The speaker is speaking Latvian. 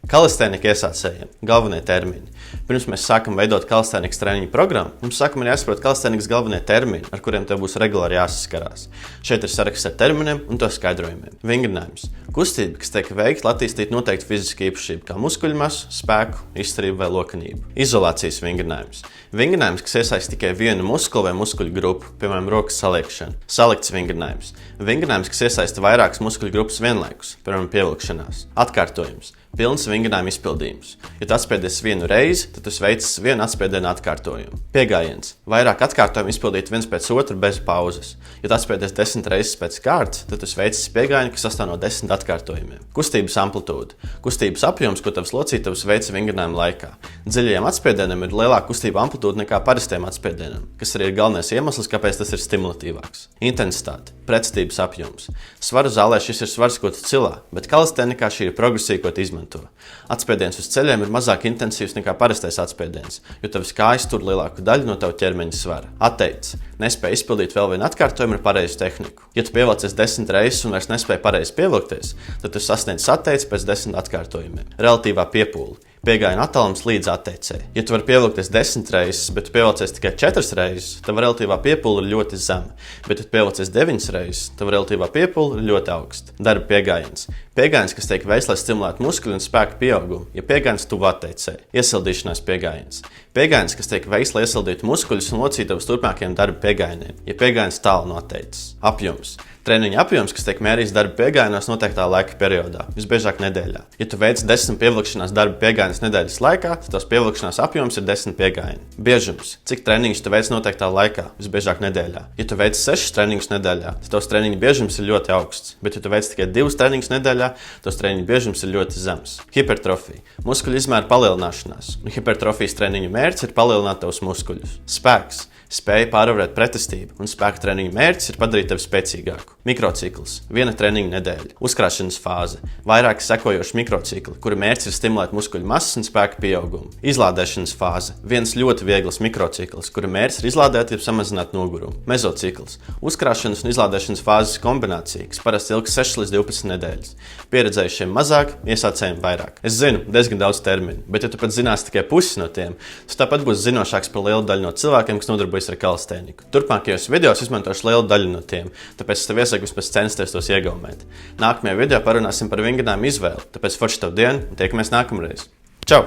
Kalistēnika iesācējiem galvenie termini. Pirms mēs sākam veidot kalistēnikas treniņu programmu, mums sākumā jāsaprot kalistēnikas galvenie termini, ar kuriem tev būs regulāri jāsaskarās. Šeit ir saraksts ar terminiem un to skaidrojumiem. Vingrinājums. Kustība, kas tiek veikta, lai attīstītu noteiktu fizisku īpašību, kā muskuļu masu, spēku, izturību vai lokanību. Izolācijas vingrinājums. Vingrinājums, kas iesaista tikai vienu muskuli vai muskuļu grupu, piemēram, rokas saliekšanu. Salikts vingrinājums. Vingrinājums, kas iesaista vairākas muskuļu grupas vienlaikus, piemēram, pievilkšanās. Atkārtojums. Pilns vingrinājuma izpildījums. Ja tu atspiedies vienu reizi, tad tu veici vienu atspiedienu atkārtojumu. Piegājiens. Vairāk atkārtojumu izpildīt viens pēc otra bez pauzes. Ja tu atspiedies 10 reizes pēc kārtas, tad tu veici piegājienu, kas sastāv no 10 atkārtojumiem. Kustības amplitūda. Kustības apjoms, ko tavs locītavs veica vingrinājuma laikā. Dziļajiem atspiedienam ir lielāka kustība amplitūda nekā parastiem atspiedienam, kas arī ir galvenais iemesls, kāpēc tas ir stimulatīvāks. Intensitāte. Pretestības apjoms. Svaru zālē šis ir svars, ko tu cilā, bet kalistēnikā šī ir progresija, ko tu izmanto. Atspiediens uz ceļiem ir mazāk intensīvs nekā parastais atspiediens, jo tavas kājas tur lielāku daļu no tava ķermeņa svara. Atteicis. Nespēja izpildīt vēl vienu atkārtojumu ar pareizu tehniku. Ja tu pievilcies 10 reizes un vairs nespēji pareizi pievilkties, tad tu sasniedz atteici pēc 10 atkārtojumiem. Relatīvā piepūle. Piegājiena attālums līdz atteicēji. Ja tu vari pievilkties 10 reizes, bet tu pievilcies tikai 4 reizes, tava relatīvā piepūle ir ļoti zema. Bet, ja tu pievilcies 9 reizes, tava relatīvā piepūle ir ļoti augsta. Darba piegājiens. Piegājiens, kas tiek veikts, lai stimulētu muskuļu un spēku pieaugumu, ja piegājiens tuvu atteicēji. Iesildīšanās piegājiens. Piegājiens, kas tiek veikts, lai iesildītu muskuļus un locītavus turpmākajiem darba piegājieniem, ja piegājiens tālu no atteices. Apjoms. Treniņa apjoms, kas tiek mērīts darba piegājienos noteiktā laika periodā, visbiežāk nedēļā. Ja tu veic 10 pievilkšanās darba piegājienas nedēļas laikā, tad tās pievilkšanās apjoms ir 10 piegājieni. Biežums. Cik treniņus tu veic noteiktā laikā, visbiežāk nedēļā. Ja tu veic 6 treniņus nedēļā, tad tavs treniņu biežums ir ļoti augsts. Bet, ja tu veic tikai 2 treniņus nedēļā, tavs treniņu biežums ir ļoti zems. Hipertrofija. Muskuļu izmēra palielināšanās. Un hipertrofijas treniņu mērķis ir palielināt tavus muskuļus. Spēks. Spēja pārvarēt pretestību, un spēka treniņu mērķis ir padarīt tevi spēcīgāku. Mikrocikls. Viena treniņa nedēļa. Uzkrāšanas fāze. Vairāki sekojoši mikrocikli, kura mērķis ir stimulēt muskuļu masas un spēka pieaugumu. Izlādēšanas fāze. Viens ļoti viegls mikrocikls, kura mērķis ir izlādēt, jeb samazināt nogurumu. Mezocikls. Uzkrāšanas un izlādēšanas fāzes kombinācija, kas parasti ilgs 6 līdz 12 nedēļas. Pieredzējušiem mazāk, iesācējiem vairāk. Es zinu, diezgan daudz terminu, bet ja tu pat zināsi tikai pusi no tiem, tas tāpat būs zinošāks par lielu daļu no cilvēkiem, kas nodarbojas ar kalistēniku. Turpmākajos videos izmantošu lielu daļu no tiem, tāpēc es tev iesaku vispēc censties tos iegaumēt. Nākamajā video parunāsim par vingrinājumu izvēli, tāpēc forši tev dienu un tiekamies nākamreiz. Čau!